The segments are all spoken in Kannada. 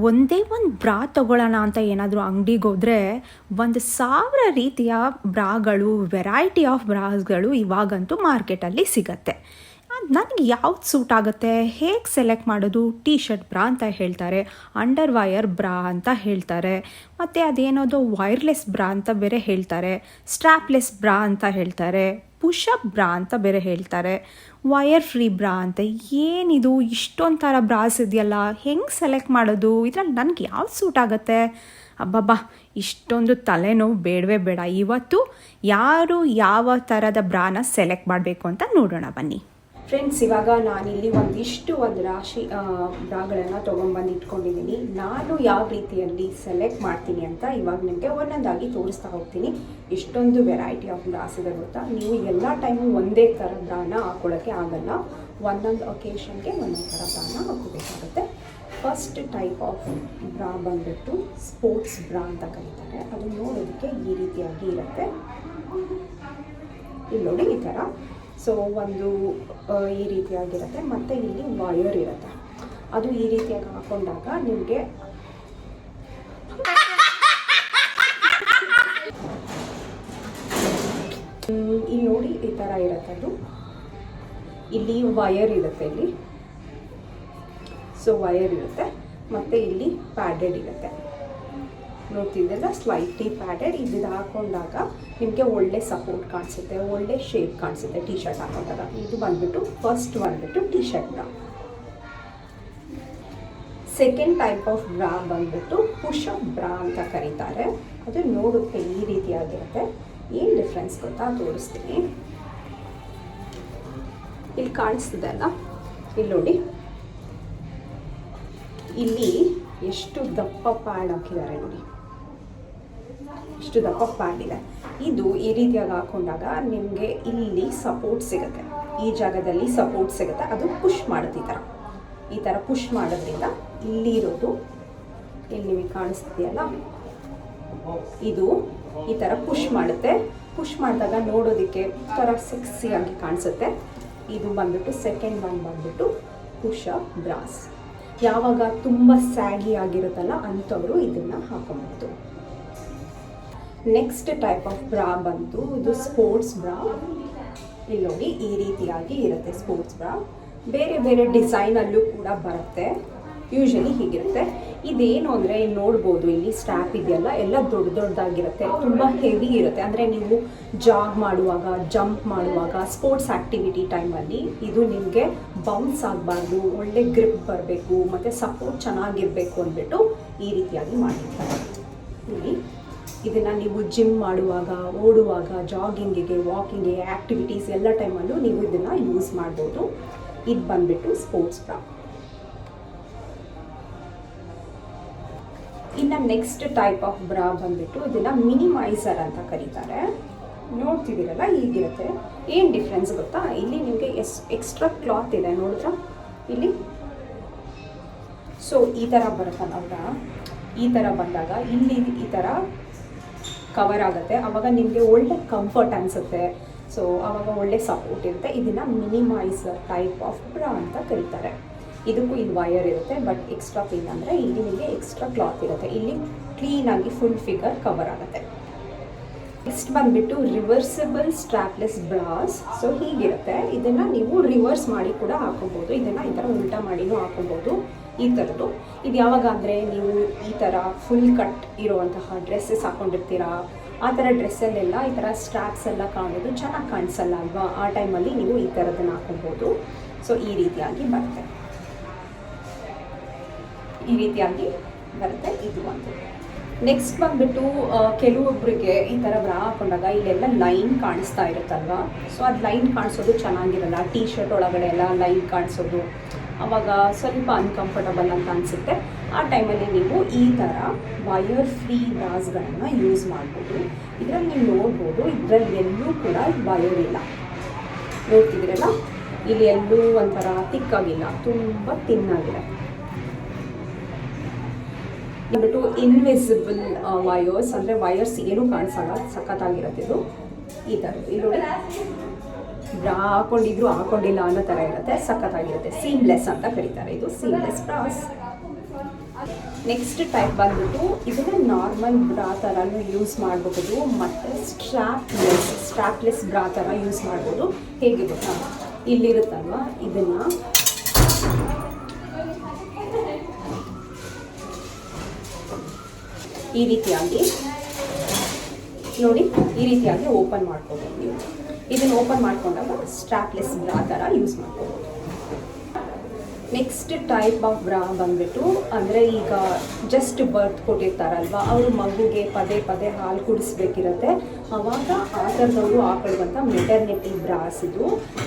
ಒಂದೇ ಒಂದು ಬ್ರಾ ತೊಗೊಳ್ಳೋಣ ಅಂತ ಏನಾದರೂ ಅಂಗಡಿಗೆ ಹೋದರೆ 1,000 ರೀತಿಯ ಬ್ರಾಗಳು, ವೆರೈಟಿ ಆಫ್ ಬ್ರಾಸ್ಗಳು ಇವಾಗಂತೂ ಮಾರ್ಕೆಟಲ್ಲಿ ಸಿಗತ್ತೆ. ನನಗೆ ಯಾವ್ದು ಸೂಟ್ ಆಗುತ್ತೆ, ಹೇಗೆ ಸೆಲೆಕ್ಟ್ ಮಾಡೋದು? ಟೀ ಶರ್ಟ್ ಬ್ರಾ ಅಂತ ಹೇಳ್ತಾರೆ, ಅಂಡರ್ ವಯರ್ ಬ್ರಾ ಅಂತ ಹೇಳ್ತಾರೆ, ಮತ್ತು ಅದೇನೋದು ವೈರ್ಲೆಸ್ ಬ್ರಾ ಅಂತ ಬೇರೆ ಹೇಳ್ತಾರೆ, ಸ್ಟ್ರ್ಯಾಪ್ಲೆಸ್ ಬ್ರಾ ಅಂತ ಹೇಳ್ತಾರೆ, ಪುಷಪ್ ಬ್ರಾ ಅಂತ ಬೇರೆ ಹೇಳ್ತಾರೆ, ವಯರ್ ಫ್ರೀ ಬ್ರಾ ಅಂತ. ಏನಿದು ಇಷ್ಟೊಂದು ಥರ ಬ್ರಾಸ್ ಇದೆಯಲ್ಲ, ಹೆಂಗೆ ಸೆಲೆಕ್ಟ್ ಮಾಡೋದು? ಇದರಲ್ಲಿ ನನಗೆ ಯಾವ್ದು ಸೂಟ್ ಆಗುತ್ತೆ? ಅಬ್ಬಬ್ಬಾ, ಇಷ್ಟೊಂದು ತಲೆನೋವು ಬೇಡವೇ ಬೇಡ. ಇವತ್ತು ಯಾರು ಯಾವ ಥರದ ಬ್ರಾನ ಸೆಲೆಕ್ಟ್ ಮಾಡಬೇಕು ಅಂತ ನೋಡೋಣ ಬನ್ನಿ ಫ್ರೆಂಡ್ಸ್. ಇವಾಗ ನಾನಿಲ್ಲಿ ಒಂದು ರಾಶಿ ಬ್ರಾಗಳನ್ನು ತೊಗೊಂಡ್ಬಂದು ಇಟ್ಕೊಂಡಿದ್ದೀನಿ. ನಾನು ಯಾವ ರೀತಿಯಲ್ಲಿ ಸೆಲೆಕ್ಟ್ ಮಾಡ್ತೀನಿ ಅಂತ ಇವಾಗ ನಿಮಗೆ ಒಂದೊಂದಾಗಿ ತೋರಿಸ್ತಾ ಹೋಗ್ತೀನಿ. ಇಷ್ಟೊಂದು ವೆರೈಟಿ ಆಫ್ ಬ್ರಾಸ್ ಇದೆ ಗೊತ್ತಾ. ನೀವು ಎಲ್ಲ ಟೈಮು ಒಂದೇ ಥರ ಬ್ರಾನ ಹಾಕೊಳ್ಳೋಕ್ಕೆ ಆಗಲ್ಲ. ಒಂದೊಂದು ಒಕೇಶನ್ಗೆ ಒಂದೊಂದು ಥರ ಬ್ರಾನ ಹಾಕೋಬೇಕಾಗುತ್ತೆ. ಫಸ್ಟ್ ಟೈಪ್ ಆಫ್ ಬ್ರಾ ಬಂದ್ಬಿಟ್ಟು ಸ್ಪೋರ್ಟ್ಸ್ ಬ್ರಾ ಅಂತ ಕರೀತಾರೆ. ಅದು ನೋಡೋದಕ್ಕೆ ಈ ರೀತಿಯಾಗಿ ಇರುತ್ತೆ. ಇಲ್ಲಿ ನೋಡಿ ಈ ಥರ. ಸೊ ಒಂದು ಈ ರೀತಿಯಾಗಿರುತ್ತೆ, ಮತ್ತು ಇಲ್ಲಿ ವಯರ್ ಇರುತ್ತೆ. ಅದು ಈ ರೀತಿಯಾಗಿ ಹಾಕೊಂಡಾಗ ನಿಮಗೆ ಇಲ್ಲಿ ನೋಡಿ ಈ ಥರ ಇರುತ್ತೆ. ಅದು ಇಲ್ಲಿ ವಯರ್ ಇರುತ್ತೆ, ಇಲ್ಲಿ ಸೊ ವಯರ್ ಇರುತ್ತೆ, ಮತ್ತು ಇಲ್ಲಿ ಪ್ಯಾಡೆಡ್ ಇರುತ್ತೆ. ನೋಡ್ತಿದ್ದೆಲ್ಲ ಸ್ಲೈಟ್ಲಿ ಪ್ಯಾಡೆಡ್. ಇದು ಹಾಕೊಂಡಾಗ ನಿಮಗೆ ಒಳ್ಳೆ ಸಪೋರ್ಟ್ ಕಾಣಿಸುತ್ತೆ, ಒಳ್ಳೆ ಶೇಪ್ ಕಾಣಿಸುತ್ತೆ ಟೀ ಶರ್ಟ್ ಹಾಕೊಂಡಾಗ. ಇದು ಬಂದ್ಬಿಟ್ಟು ಫಸ್ಟ್ ಬಂದ್ಬಿಟ್ಟು T shirt bra. Second type of bra ಬಂದ್ಬಿಟ್ಟು ಪುಷಪ್ ಬ್ರಾ ಅಂತ ಕರೀತಾರೆ. ಅದು ನೋಡೋಕ್ಕೆ ಈ ರೀತಿಯಾಗಿರುತ್ತೆ. ಏನು ಡಿಫ್ರೆನ್ಸ್ ಗೊತ್ತಾ, ತೋರಿಸ್ತೀನಿ. ಇಲ್ಲಿ ಕಾಣಿಸ್ತಿದೆ ಅಲ್ಲ, ಇಲ್ಲಿ ನೋಡಿ, ಇಲ್ಲಿ ಎಷ್ಟು ದಪ್ಪ ಪ್ಯಾಡ್ ಹಾಕಿದ್ದಾರೆ ನೋಡಿ, ಇಷ್ಟು ದಪ್ಪ ಪ್ಯಾಡ್ ಇದೆ. ಇದು ಈ ರೀತಿಯಾಗಿ ಹಾಕೊಂಡಾಗ ನಿಮಗೆ ಇಲ್ಲಿ ಸಪೋರ್ಟ್ ಸಿಗುತ್ತೆ, ಈ ಜಾಗದಲ್ಲಿ ಸಪೋರ್ಟ್ ಸಿಗುತ್ತೆ. ಅದು ಪುಷ್ ಮಾಡುತ್ತೆ ಈ ಥರ ಪುಷ್ ಮಾಡೋದ್ರಿಂದ ಇಲ್ಲಿ ಇರೋದು, ಇಲ್ಲಿ ನಿಮಗೆ ಕಾಣಿಸ್ತಿದೆಯಲ್ಲ, ಇದು ಈ ಥರ ಪುಷ್ ಮಾಡುತ್ತೆ. ಪುಷ್ ಮಾಡಿದಾಗ ನೋಡೋದಕ್ಕೆ ಥರ ಸೆಕ್ಸಿಯಾಗಿ ಕಾಣಿಸುತ್ತೆ. ಇದು ಬಂದ್ಬಿಟ್ಟು ಸೆಕೆಂಡ್ ಒನ್ ಬಂದ್ಬಿಟ್ಟು ಪುಷಪ್ ಬ್ರಾಸ್. ಯಾವಾಗ ತುಂಬ ಸ್ಯಾಗಿ ಆಗಿರುತ್ತಲ್ಲ ಅಂಥವರು ಇದನ್ನು ಹಾಕೊಬಹುದು. ನೆಕ್ಸ್ಟ್ ಟೈಪ್ ಆಫ್ ಬ್ರಾ ಬಂತು ಇದು ಸ್ಪೋರ್ಟ್ಸ್ ಬ್ರಾ. ಇಲ್ಲಿ ನೋಡಿ ಈ ರೀತಿಯಾಗಿ ಇರುತ್ತೆ ಸ್ಪೋರ್ಟ್ಸ್ ಬ್ರಾ. ಬೇರೆ ಬೇರೆ ಡಿಸೈನಲ್ಲೂ ಕೂಡ ಬರುತ್ತೆ. ಯೂಶಲಿ ಹೀಗಿರುತ್ತೆ. ಇದೇನು ಅಂದರೆ ಇಲ್ಲಿ ನೋಡ್ಬೋದು, ಇಲ್ಲಿ ಸ್ಟ್ರ್ಯಾಪ್ ಇದೆಯಲ್ಲ, ಎಲ್ಲ ದೊಡ್ಡದಾಗಿರುತ್ತೆ, ತುಂಬ ಹೆವಿ ಇರುತ್ತೆ. ಅಂದರೆ ನೀವು ಜಾಗ್ ಮಾಡುವಾಗ, ಜಂಪ್ ಮಾಡುವಾಗ, ಸ್ಪೋರ್ಟ್ಸ್ ಆ್ಯಕ್ಟಿವಿಟಿ ಟೈಮಲ್ಲಿ ಇದು ನಿಮಗೆ ಬೌನ್ಸ್ ಆಗಬಾರ್ದು, ಒಳ್ಳೆ ಗ್ರಿಪ್ ಬರಬೇಕು, ಮತ್ತು ಸಪೋರ್ಟ್ ಚೆನ್ನಾಗಿರಬೇಕು ಅಂದ್ಬಿಟ್ಟು ಈ ರೀತಿಯಾಗಿ ಮಾಡಿರ್ತಾರೆ. ಇಲ್ಲಿ ಇದನ್ನು ನೀವು ಜಿಮ್ ಮಾಡುವಾಗ, ಓಡುವಾಗ, ಜಾಗಿಂಗಿಗೆ, ವಾಕಿಂಗಿಗೆ, ಆ್ಯಕ್ಟಿವಿಟೀಸ್ ಎಲ್ಲ ಟೈಮಲ್ಲೂ ನೀವು ಇದನ್ನು ಯೂಸ್ ಮಾಡ್ಬೋದು. ಇದು ಬಂದ್ಬಿಟ್ಟು ಸ್ಪೋರ್ಟ್ಸ್ ಬ್ರಾ. ಇನ್ನು ನೆಕ್ಸ್ಟ್ ಟೈಪ್ ಆಫ್ ಬ್ರಾ ಬಂದ್ಬಿಟ್ಟು ಇದನ್ನು ಮಿನಿಮೈಸರ್ ಅಂತ ಕರೀತಾರೆ. ನೋಡ್ತಿದ್ದೀರಲ್ಲ ಹೀಗಿರುತ್ತೆ. ಏನು ಡಿಫ್ರೆನ್ಸ್ ಗೊತ್ತಾ, ಇಲ್ಲಿ ನಿಮಗೆ ಎಕ್ಸ್ಟ್ರಾ ಕ್ಲಾತ್ ಇದೆ ನೋಡಿದ್ರ ಇಲ್ಲಿ. ಸೊ ಈ ಥರ ಬರುತ್ತಲ್ಲ ಬ್ರಾ, ಈ ಥರ ಬಂದಾಗ ಇಲ್ಲಿ ಈ ಥರ ಕವರ್ ಆಗುತ್ತೆ. ಆವಾಗ ನಿಮಗೆ ಒಳ್ಳೆ ಕಂಫರ್ಟ್ ಅನಿಸುತ್ತೆ. ಸೊ ಆವಾಗ ಒಳ್ಳೆ ಸಪೋರ್ಟ್ ಇರುತ್ತೆ. ಇದನ್ನು ಮಿನಿಮೈಸರ್ ಟೈಪ್ ಆಫ್ ಬ್ರಾ ಅಂತ ಕರೀತಾರೆ. ಇದಕ್ಕೂ ಇಲ್ಲಿ ವಯರ್ ಇರುತ್ತೆ, ಬಟ್ ಎಕ್ಸ್ಟ್ರಾ ಥಿಂಗ್ ಅಂದರೆ ಇಲ್ಲಿ ನಿಮಗೆ ಎಕ್ಸ್ಟ್ರಾ ಕ್ಲಾತ್ ಇರುತ್ತೆ. ಇಲ್ಲಿ ಕ್ಲೀನಾಗಿ ಫುಲ್ ಫಿಗರ್ ಕವರ್ ಆಗುತ್ತೆ. ನೆಕ್ಸ್ಟ್ ಬಂದುಬಿಟ್ಟು ರಿವರ್ಸಿಬಲ್ ಸ್ಟ್ರ್ಯಾಪ್ಲೆಸ್ ಬ್ರಾಸ್. ಸೊ ಹೀಗಿರುತ್ತೆ. ಇದನ್ನು ನೀವು ರಿವರ್ಸ್ ಮಾಡಿ ಕೂಡ ಹಾಕೊಬೋದು. ಇದನ್ನು ಈ ಥರ ಉಲ್ಟಾ ಮಾಡಿನೂ ಹಾಕೊಬೋದು. ಈ ಥರದ್ದು ಇದು ಯಾವಾಗ ಅಂದರೆ ನೀವು ಈ ಥರ ಫುಲ್ ಕಟ್ ಇರುವಂತಹ ಡ್ರೆಸ್ಸಸ್ ಹಾಕ್ಕೊಂಡಿರ್ತೀರಾ, ಆ ಥರ ಡ್ರೆಸ್ಸಲ್ಲೆಲ್ಲ ಈ ಥರ ಸ್ಟ್ರ್ಯಾಪ್ಸ್ ಎಲ್ಲ ಕಾಣೋದು ಚೆನ್ನಾಗಿ ಕಾಣಿಸಲ್ಲ ಅಲ್ವಾ, ಆ ಟೈಮಲ್ಲಿ ನೀವು ಈ ಥರದನ್ನು ಹಾಕೊಬೋದು. ಸೊ ಈ ರೀತಿಯಾಗಿ ಬರುತ್ತೆ, ಈ ರೀತಿಯಾಗಿ ಬರುತ್ತೆ. ಇದು ಒಂದು. ನೆಕ್ಸ್ಟ್ ಬಂದುಬಿಟ್ಟು ಕೆಲವೊಬ್ಬರಿಗೆ ಈ ಥರ ಬ್ರಾ ಹಾಕೊಂಡಾಗ ಇಲ್ಲೆಲ್ಲ ಲೈನ್ ಕಾಣಿಸ್ತಾ ಇರುತ್ತಲ್ವ. ಸೊ ಅದು ಲೈನ್ ಕಾಣಿಸೋದು ಚೆನ್ನಾಗಿರಲ್ಲ. ಟೀ ಶರ್ಟ್ ಒಳಗಡೆ ಎಲ್ಲ ಲೈನ್ ಕಾಣಿಸೋದು ಆವಾಗ ಸ್ವಲ್ಪ ಅನ್ಕಂಫರ್ಟಬಲ್ ಅಂತ ಅನಿಸುತ್ತೆ. ಆ ಟೈಮಲ್ಲಿ ನೀವು ಈ ಥರ ವಯರ್ ಫ್ರೀ ಬ್ರಾಸ್ಗಳನ್ನು ಯೂಸ್ ಮಾಡ್ಬೋದು. ಇದರಲ್ಲಿ ನೀವು ನೋಡ್ಬೋದು, ಇದರಲ್ಲಿ ಎಲ್ಲೂ ಕೂಡ ವಯರ್ ಇಲ್ಲ, ನೋಡ್ತಿದ್ದೀರಲ್ಲ, ಇಲ್ಲಿ ಎಲ್ಲೂ ಒಂಥರ ತಿಕ್ಕಾಗಿಲ್ಲ, ತುಂಬ ತಿನ್ನಾಗಿದೆ. ಅಂದ್ಬಿಟ್ಟು ಇನ್ವಿಸಿಬಲ್ ವಯರ್ಸ್, ಅಂದರೆ ವಯರ್ಸ್ ಏನೂ ಕಾಣಿಸಲ್ಲ, ಸಖತ್ತಾಗಿರುತ್ತೆ ಇದು. ಈ ಥರ ಇಲ್ಲಿ ನೋಡಿ, ಬ್ರಾ ಹಾಕೊಂಡಿದ್ರು ಹಾಕೊಂಡಿಲ್ಲ ಅನ್ನೋ ಥರ ಇರುತ್ತೆ, ಸಖತ್ತಾಗಿರುತ್ತೆ. ಸೀಮ್ಲೆಸ್ ಅಂತ ಕರೀತಾರೆ, ಇದು ಸೀಮ್ಲೆಸ್ ಬ್ರಾಸ್. ನೆಕ್ಸ್ಟ್ ಟೈಪ್ ಬಂದ್ಬಿಟ್ಟು ಇದನ್ನು ನಾರ್ಮಲ್ ಬ್ರಾ ಥರನೂ ಯೂಸ್ ಮಾಡಬಹುದು, ಮತ್ತು ಸ್ಟ್ರಾಪ್ಲೆಸ್ ಬ್ರಾ ಥರ ಯೂಸ್ ಮಾಡ್ಬೋದು. ಹೇಗೆ ಗೊತ್ತಾ, ಇಲ್ಲಿರುತ್ತಲ್ವ, ಇದನ್ನು ಈ ರೀತಿಯಾಗಿ ನೋಡಿ, ಈ ರೀತಿಯಾಗಿ ಓಪನ್ ಮಾಡ್ಕೋಬೋದು ನೀವು. ಇದನ್ನು ಓಪನ್ ಮಾಡ್ಕೊಂಡಾಗ ಸ್ಟ್ರಾಪ್ಲೆಸ್ ಬ್ರಾ ಥರ ಯೂಸ್ ಮಾಡ್ಕೋಬೋದು. ನೆಕ್ಸ್ಟ್ ಟೈಪ್ ಆಫ್ ಬ್ರಾ ಬಂದ್ಬಿಟ್ಟು, ಅಂದರೆ ಈಗ ಜಸ್ಟ್ ಬರ್ತ್ ಕೊಟ್ಟಿರ್ತಾರಲ್ವ, ಅವರು ಮಗುಗೆ ಪದೇ ಪದೇ ಹಾಲು ಕುಡಿಸ್ಬೇಕಿರುತ್ತೆ, ಆವಾಗ ಆ ಥರದವರು ಹಾಕೊಳ್ಳುವಂಥ ಮೆಟರ್ನಿಟಿ ಬ್ರಾಸ್ ಇದು.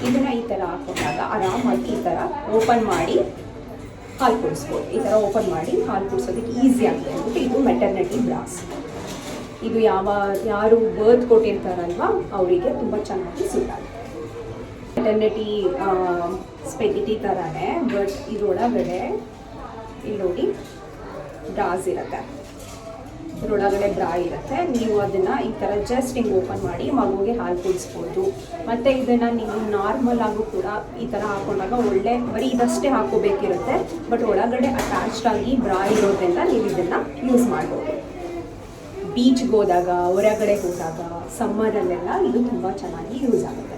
ಇದನ್ನು ಈ ಥರ ಹಾಕೊಂಡಾಗ ಆರಾಮಾಗಿ ಈ ಥರ ಓಪನ್ ಮಾಡಿ ಹಾಲು ಕುಡಿಸ್ಬೋದು. ಈ ಥರ ಓಪನ್ ಮಾಡಿ ಹಾಲು ಕುಡಿಸೋದಕ್ಕೆ ಈಸಿ ಆಗುತ್ತೆ ಅಂದ್ಬಿಟ್ಟು ಇದು ಮೆಟರ್ನಿಟಿ ಬ್ರಾಸ್. ಇದು ಯಾರು ಬರ್ತ್ ಕೊಟ್ಟಿರ್ತಾರಲ್ವ ಅವರಿಗೆ ತುಂಬ ಚೆನ್ನಾಗಿ ಸೂಟ್ ಆಗುತ್ತೆ. ಮೆಟರ್ನಿಟಿ ಸ್ಪೆಗಿಟಿ ಥರನೇ, ಬಟ್ ಇದರೊಳಗಡೆ ಇಲ್ಲಿ ನೋಡಿ ಬ್ರಾಸ್ ಇರುತ್ತೆ, ಇದರೊಳಗಡೆ ಬ್ರಾ ಇರುತ್ತೆ. ನೀವು ಅದನ್ನು ಈ ಥರ ಜಸ್ಟ್ ಹಿಂಗೆ ಓಪನ್ ಮಾಡಿ ಮಗುಗೆ ಹಾಲು ಕುಡಿಸ್ಬೋದು. ಮತ್ತು ಇದನ್ನು ನೀವು ನಾರ್ಮಲ್ ಆಗೂ ಕೂಡ ಈ ಥರ ಹಾಕೊಂಡಾಗ ಒಳ್ಳೆ, ಬರೀ ಇದಷ್ಟೇ ಹಾಕೋಬೇಕಿರುತ್ತೆ, ಬಟ್ ಒಳಗಡೆ ಅಟ್ಯಾಚ್ಡ್ ಆಗಿ ಬ್ರಾ ಇರೋದ್ರಿಂದ ನೀವು ಇದನ್ನು ಯೂಸ್ ಮಾಡ್ಬೋದು. ಬೀಚ್ಗೆ ಹೋದಾಗ, ಹೊರಗಡೆ ಹೋದಾಗ, ಸಮ್ಮರಲ್ಲೆಲ್ಲ ಇದು ತುಂಬ ಚೆನ್ನಾಗಿ ಯೂಸ್ ಆಗುತ್ತೆ.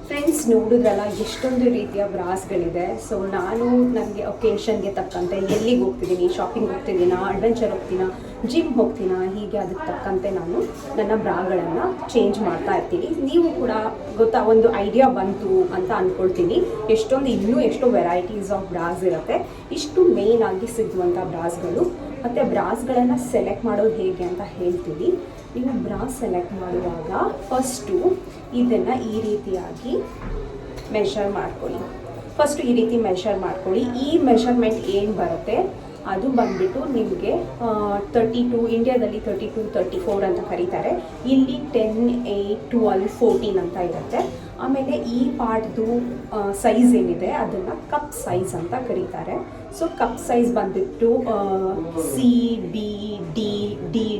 ಫ್ರೆಂಡ್ಸ್, ನೋಡಿದ್ರಲ್ಲ ಎಷ್ಟೊಂದು ರೀತಿಯ ಬ್ರಾಸ್ಗಳಿದೆ. ಸೊ ನಾನು ನನಗೆ ಒಕೇಶನ್ಗೆ ತಕ್ಕಂತೆ ಎಲ್ಲಿಗೆ ಹೋಗ್ತಿದ್ದೀನಿ, ಶಾಪಿಂಗ್ ಹೋಗ್ತಿದ್ದೀನಾ, ಅಡ್ವೆಂಚರ್ ಹೋಗ್ತೀನಾ, ಜಿಮ್ ಹೋಗ್ತೀನಾ, ಹೀಗೆ ಅದಕ್ಕೆ ತಕ್ಕಂತೆ ನಾನು ನನ್ನ ಬ್ರಾಗಳನ್ನು ಚೇಂಜ್ ಮಾಡ್ತಾ ಇರ್ತೀನಿ. ನೀವು ಕೂಡ ಗೊತ್ತಾ, ಒಂದು ಐಡಿಯಾ ಬಂತು ಅಂತ ಅಂದ್ಕೊಳ್ತೀನಿ. ಇನ್ನೂ ಎಷ್ಟೋ ವೆರೈಟೀಸ್ ಆಫ್ ಬ್ರಾಸ್ ಇರುತ್ತೆ. ಇಷ್ಟು ಮೇಯ್ನ್ ಆಗಿ ಸಿಗುವಂಥ ಬ್ರಾಸ್ಗಳು. ಮತ್ತು ಬ್ರಾಸ್ಗಳನ್ನು ಸೆಲೆಕ್ಟ್ ಮಾಡೋದು ಹೇಗೆ ಅಂತ ಹೇಳ್ತೀನಿ. ನೀವು ಬ್ರಾಸ್ ಸೆಲೆಕ್ಟ್ ಮಾಡುವಾಗ ಫಸ್ಟು ಇದನ್ನು ಈ ರೀತಿಯಾಗಿ ಮೆಷರ್ ಮಾಡ್ಕೊಳ್ಳಿ. ಈ ಮೆಷರ್ಮೆಂಟ್ ಏನು ಬರುತ್ತೆ ಅದು ಬಂದ್ಬಿಟ್ಟು ನಿಮಗೆ 32, ಇಂಡಿಯಾದಲ್ಲಿ 32, 34 ಅಂತ ಕರೀತಾರೆ. ಇಲ್ಲಿ 10, 8, 12, 14 ಅಂತ ಇರುತ್ತೆ. ಆಮೇಲೆ ಈ ಪಾರ್ಟ್ದು ಸೈಜ್ ಏನಿದೆ ಅದನ್ನು ಕಪ್ ಸೈಜ್ ಅಂತ ಕರೀತಾರೆ. ಸೊ ಕಪ್ ಸೈಜ್ ಬಂದ್ಬಿಟ್ಟು ಸಿ, ಬಿ,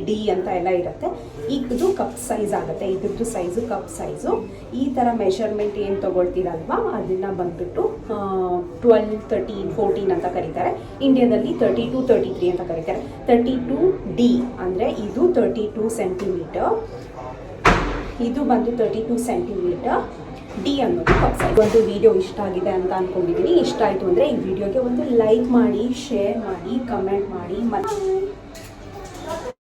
ಡಿ ಅಂತ ಎಲ್ಲ ಇರುತ್ತೆ. ಇದು ಕಪ್ ಸೈಜ್ ಆಗುತ್ತೆ, ಇದ್ರದ್ದು ಸೈಜು ಕಪ್ ಸೈಜು. ಈ ಥರ ಮೆಷರ್ಮೆಂಟ್ ಏನು ತೊಗೊಳ್ತೀರಲ್ವ ಅದನ್ನು ಬಂದ್ಬಿಟ್ಟು 12, 13, 14 ಅಂತ ಕರೀತಾರೆ. ಇಂಡಿಯಾದಲ್ಲಿ 32, 33 ಅಂತ ಕರೀತಾರೆ. 32D ಅಂದರೆ ಇದು 32 ಸೆಂಟಿಮೀಟರ್, ಇದು ಬಂದು 32 ಸೆಂಟಿಮೀಟರ್. ಡಿ ಅನ್ನೋದು ಕಪ್ ಸೈಜ್. ಒಂದು ವಿಡಿಯೋ ಇಷ್ಟ ಆಗಿದೆ ಅಂತ ಅಂದ್ಕೊಂಡಿದ್ದೀನಿ. ಇಷ್ಟ ಆಯಿತು ಅಂದರೆ ಈ ವಿಡಿಯೋಗೆ ಒಂದು ಲೈಕ್ ಮಾಡಿ, ಶೇರ್ ಮಾಡಿ, ಕಮೆಂಟ್ ಮಾಡಿ. ಮತ್ತು